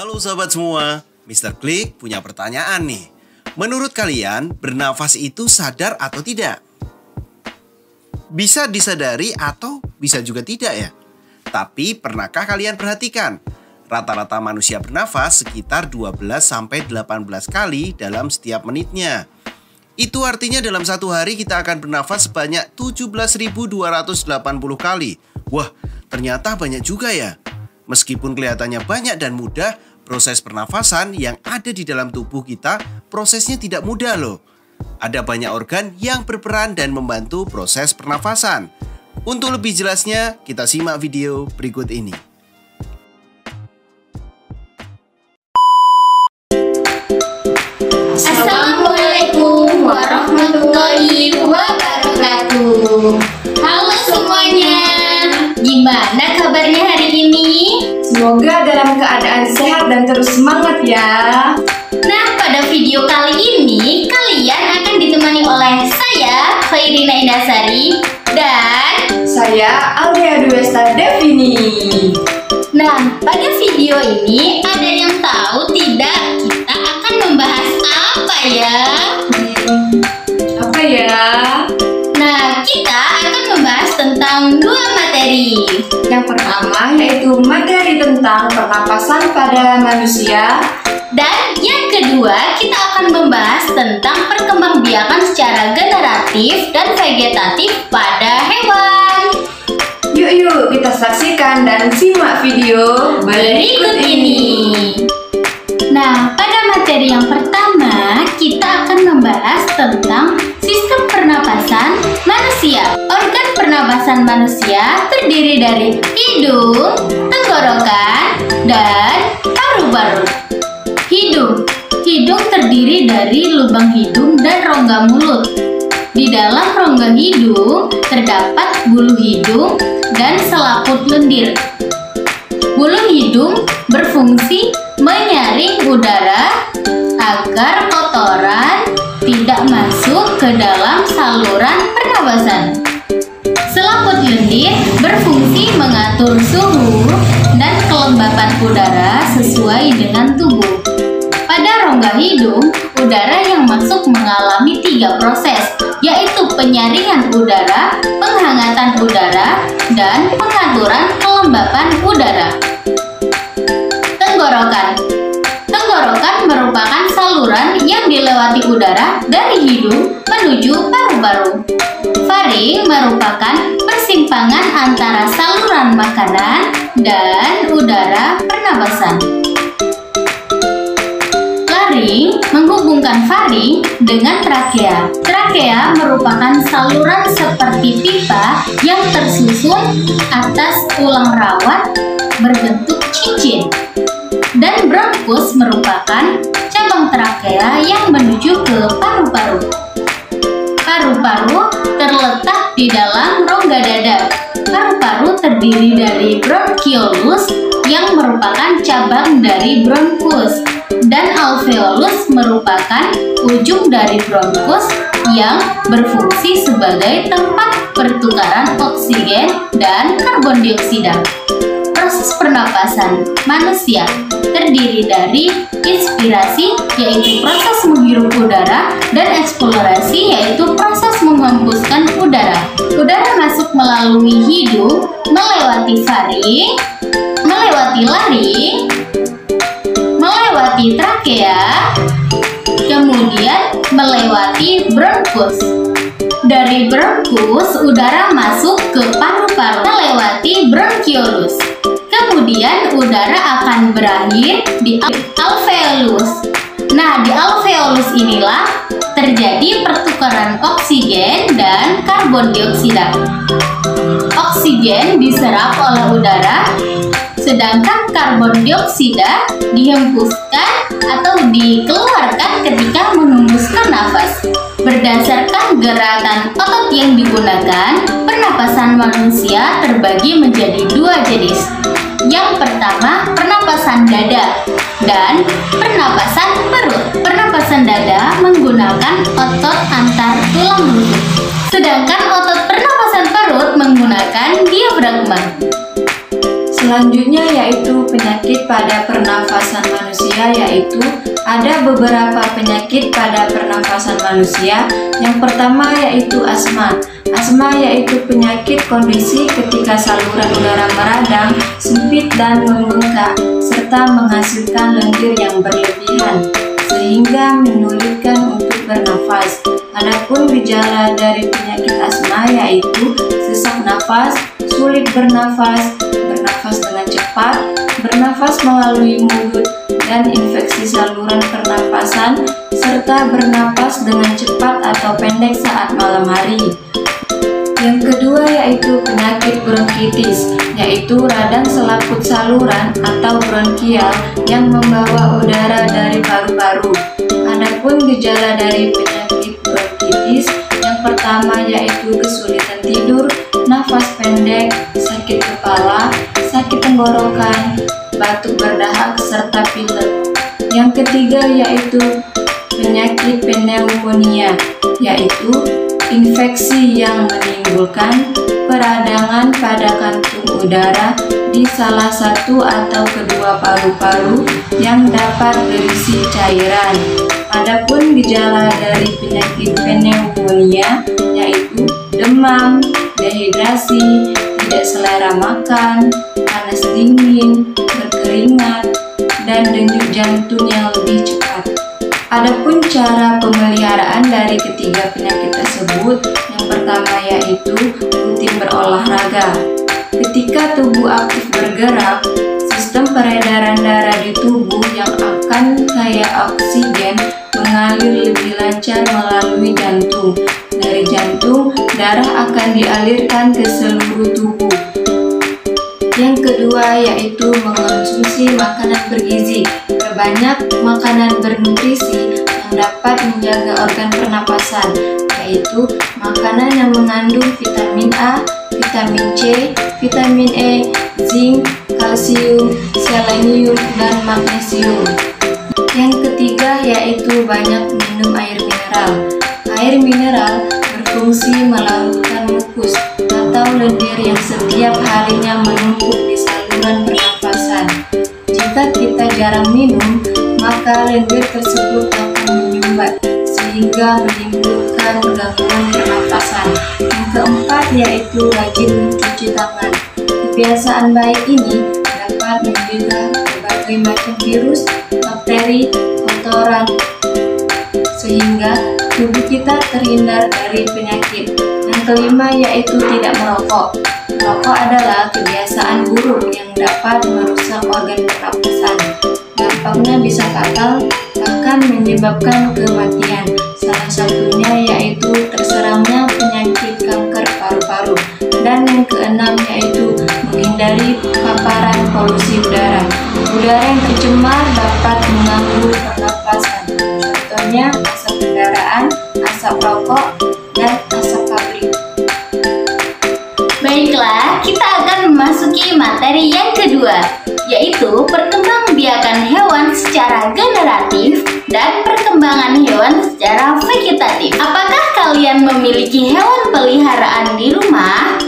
Halo sahabat semua, Mr. Klik punya pertanyaan nih. Menurut kalian, bernafas itu sadar atau tidak? Bisa disadari atau bisa juga tidak ya? Tapi pernahkah kalian perhatikan? Rata-rata manusia bernafas sekitar 12-18 kali dalam setiap menitnya. Itu artinya dalam satu hari kita akan bernafas sebanyak 17.280 kali. Wah, ternyata banyak juga ya. Meskipun kelihatannya banyak dan mudah, proses pernafasan yang ada di dalam tubuh kita prosesnya tidak mudah loh. Ada banyak organ yang berperan dan membantu proses pernafasan. Untuk lebih jelasnya, kita simak video berikut ini. Assalamualaikum warahmatullahi wabarakatuh. Halo semuanya, gimana kabarnya hari ini? Semoga dalam keadaan sehat dan terus semangat ya. Nah, pada video kali ini kalian akan ditemani oleh saya, Khairina Indasari, dan saya Aldea Duesta Devini. nah, pada video ini ada yang tahu tidak kita akan membahas apa ya? Apa ya? Nah, kita akan membahas tentang dua materi. Yang pertama yaitu materi tentang pernapasan pada manusia. Dan yang kedua, kita akan membahas tentang perkembangbiakan secara generatif dan vegetatif pada hewan. Yuk kita saksikan dan simak video Berikut ini. Nah, pada materi yang pertama, kita akan membahas tentang sistem pernapasan manusia. Organ pernapasan manusia terdiri dari hidung, tenggorokan, dan paru-paru. Hidung terdiri dari lubang hidung dan rongga mulut. Di dalam rongga hidung terdapat bulu hidung dan selaput lendir. Bulu hidung berfungsi menyaring udara agar kotoran tidak masuk ke dalam saluran pernapasan. Selaput lendir berfungsi mengatur suhu dan kelembapan udara sesuai dengan tubuh. Pada rongga hidung, udara yang masuk mengalami 3 proses, yaitu penyaringan udara, penghangatan udara, dan pengaturan kelembapan udara. Tenggorokan merupakan saluran yang dilewati udara dari hidung menuju paru-paru. Faring merupakan persimpangan antara saluran makanan dan udara pernapasan. Laring menghubungkan faring dengan trakea. Trakea merupakan saluran seperti pipa yang tersusun atas tulang rawat berbentuk cincin. Dan bronkus merupakan cabang trakea yang menuju ke paru-paru. Paru-paru terletak di dalam rongga dada. Paru-paru terdiri dari bronchiolus yang merupakan cabang dari bronkus, dan alveolus merupakan ujung dari bronkus yang berfungsi sebagai tempat pertukaran oksigen dan karbon dioksida. Proses pernapasan manusia terdiri dari inspirasi, yaitu proses menghirup udara, dan eksplorasi, yaitu proses menghembuskan udara. Udara masuk melalui hidung, melewati faring, melewati laring, melewati trakea, kemudian melewati bronkus. Dari bronkus, udara masuk ke paru-paru melewati bronchiolus. Kemudian udara akan berakhir di alveolus. Nah, di alveolus inilah terjadi pertukaran oksigen dan karbon dioksida. Oksigen diserap oleh udara, sedangkan karbon dioksida dihembuskan atau dikeluarkan ketika menghembuskan nafas. Berdasarkan gerakan otot yang digunakan, pernapasan manusia terbagi menjadi 2 jenis. Yang pertama, pernapasan dada dan pernapasan perut. Pernapasan dada menggunakan otot antar tulang rusuk, sedangkan otot pernapasan perut menggunakan diafragma. Selanjutnya yaitu penyakit pada pernafasan manusia, yaitu ada beberapa penyakit pada pernafasan manusia. Yang pertama yaitu asma. Asma yaitu penyakit kondisi ketika saluran udara meradang, sempit dan membengkak, serta menghasilkan lendir yang berlebihan, sehingga menyulitkan untuk bernafas. Adapun gejala dari penyakit asma yaitu sesak nafas, sulit bernafas, bernafas dengan cepat, bernafas melalui mulut, dan infeksi saluran pernapasan, serta bernafas dengan cepat atau pendek saat malam hari. Yang kedua yaitu penyakit bronkitis, yaitu radang selaput saluran atau bronkial yang membawa udara dari paru-paru. Adapun gejala dari penyakit bronkitis, yang pertama yaitu kesulitan tidur, nafas pendek, sakit kepala, sakit tenggorokan, batuk berdahak, serta pilek. Yang ketiga yaitu penyakit pneumonia, yaitu infeksi yang menimbulkan peradangan pada kantung udara di salah satu atau kedua paru-paru yang dapat berisi cairan. Adapun gejala dari penyakit pneumonia yaitu demam, dehidrasi, tidak selera makan, panas dingin, berkeringat, dan denyut jantung yang lebih cepat. Adapun cara pemeliharaan dari ketiga penyakit tersebut, yang pertama yaitu rutin berolahraga. Ketika tubuh aktif bergerak, sistem peredaran darah di tubuh yang akan kaya oksigen mengalir lebih lancar melalui jantung. Dari jantung, darah akan dialirkan ke seluruh tubuh. Yang kedua yaitu mengonsumsi makanan bergizi. Perbanyak makanan bernutrisi yang dapat menjaga organ pernapasan, yaitu makanan yang mengandung vitamin A, vitamin C, vitamin E, zinc, kalsium, selenium, dan magnesium. Yang ketiga yaitu banyak minum air mineral. Air mineral berfungsi melarutkan mukus atau lendir yang setiap harinya menumpuk di saluran pernafasan. Jika kita jarang minum, maka lendir tersebut akan menyumbat sehingga menimbulkan gangguan pernafasan. Yang keempat yaitu rajin mencuci tangan. Kebiasaan baik ini dapat mencegah berbagai macam virus, bakteri, kotoran, sehingga tubuh kita terhindar dari penyakit. Yang kelima yaitu tidak merokok. Merokok adalah kebiasaan buruk yang dapat merusak organ pernapasan. Dampaknya bisa fatal, bahkan menyebabkan kematian. Salah satunya yaitu terserangnya penyakit kanker paru-paru. Dan yang keenam yaitu menghindari paparan polusi udara. Udara yang tercemar dapat mengganggu pernapasan. Contohnya asap kendaraan, asap rokok, dan asap pabrik. Baiklah, kita akan memasuki materi yang kedua, yaitu perkembangbiakan hewan secara generatif dan perkembangan hewan secara vegetatif. Apakah kalian memiliki hewan peliharaan di rumah?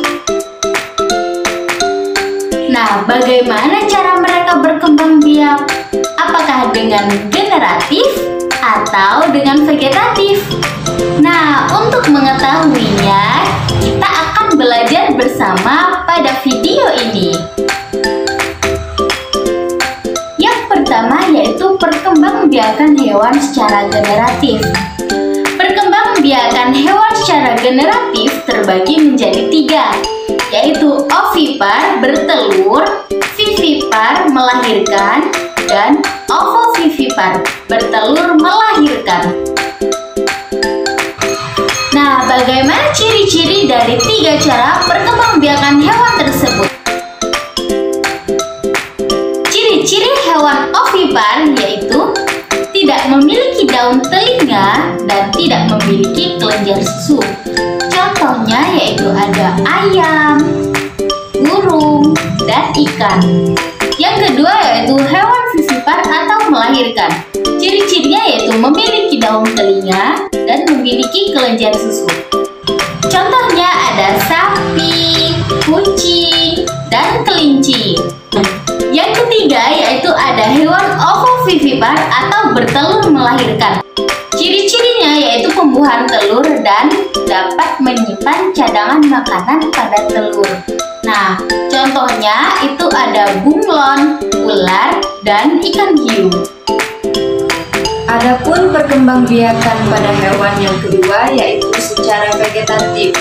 Nah, bagaimana cara mereka berkembang biak? Apakah dengan generatif atau dengan vegetatif? Nah, untuk mengetahuinya, kita akan belajar bersama pada video ini. Yang pertama yaitu perkembangbiakan hewan secara generatif. Perkembangbiakan hewan secara generatif terbagi menjadi 3, yaitu ovipar bertelur, vivipar melahirkan, dan ovovivipar bertelur melahirkan. Nah, bagaimana ciri-ciri dari 3 cara perkembangbiakan hewan tersebut? Ciri-ciri hewan ovipar yaitu tidak memiliki daun telinga dan tidak memiliki kelenjar susu. Contohnya yaitu ada ayam, burung, dan ikan. Yang kedua yaitu hewan vivipar atau melahirkan. Ciri-cirinya yaitu memiliki daun telinga dan memiliki kelenjar susu. Contohnya ada sapi, kucing, dan kelinci. Yang ketiga yaitu ada hewan ovovivipar atau bertelur melahirkan. Ciri-cirinya yaitu pembuahan telur dan dapat menyimpan cadangan makanan pada telur. Nah, contohnya itu ada bunglon, ular, dan ikan hiu. Adapun perkembangbiakan pada hewan yang kedua yaitu secara vegetatif,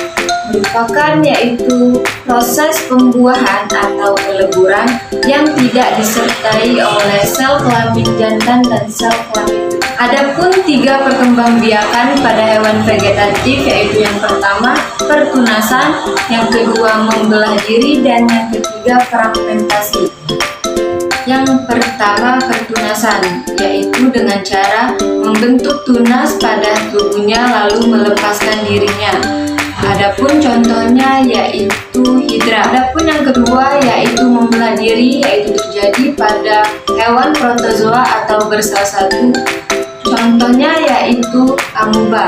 merupakan yaitu proses pembuahan atau peleburan yang tidak disertai oleh sel kelamin jantan dan sel kelamin betina. Adapun 3 perkembangbiakan pada hewan vegetatif yaitu yang pertama pertunasan, yang kedua membelah diri, dan yang ketiga fragmentasi. Yang pertama pertunasan, yaitu dengan cara membentuk tunas pada tubuhnya lalu melepaskan dirinya. Adapun contohnya yaitu hidra. Adapun yang kedua yaitu membelah diri, yaitu terjadi pada hewan protozoa atau bersel satu. Contohnya yaitu amuba.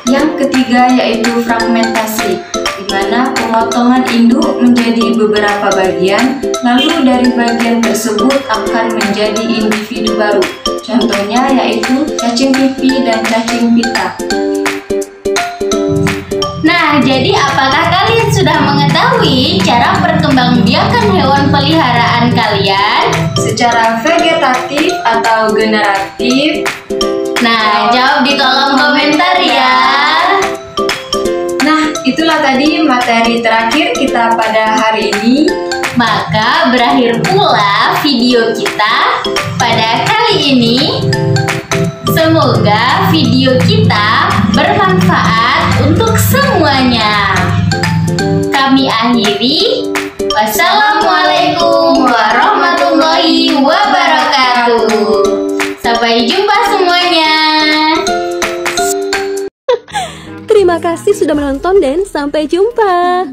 Yang ketiga yaitu fragmentasi, di mana pemotongan induk menjadi beberapa bagian, lalu dari bagian tersebut akan menjadi individu baru. Contohnya yaitu cacing pipi dan cacing pita. Nah, jadi apakah kalian sudah mengetahui cara perkembangbiakan hewan peliharaan kalian? Secara vegetatif atau generatif? Nah, jawab di kolom komentar ya. Nah, itulah tadi materi terakhir kita pada hari ini. Maka berakhir pula video kita pada kali ini. Semoga video kita bermanfaat untuk semuanya. Kami akhiri. Wassalamualaikum warahmatullahi wabarakatuh. Sampai jumpa semuanya. Terima kasih sudah menonton dan sampai jumpa.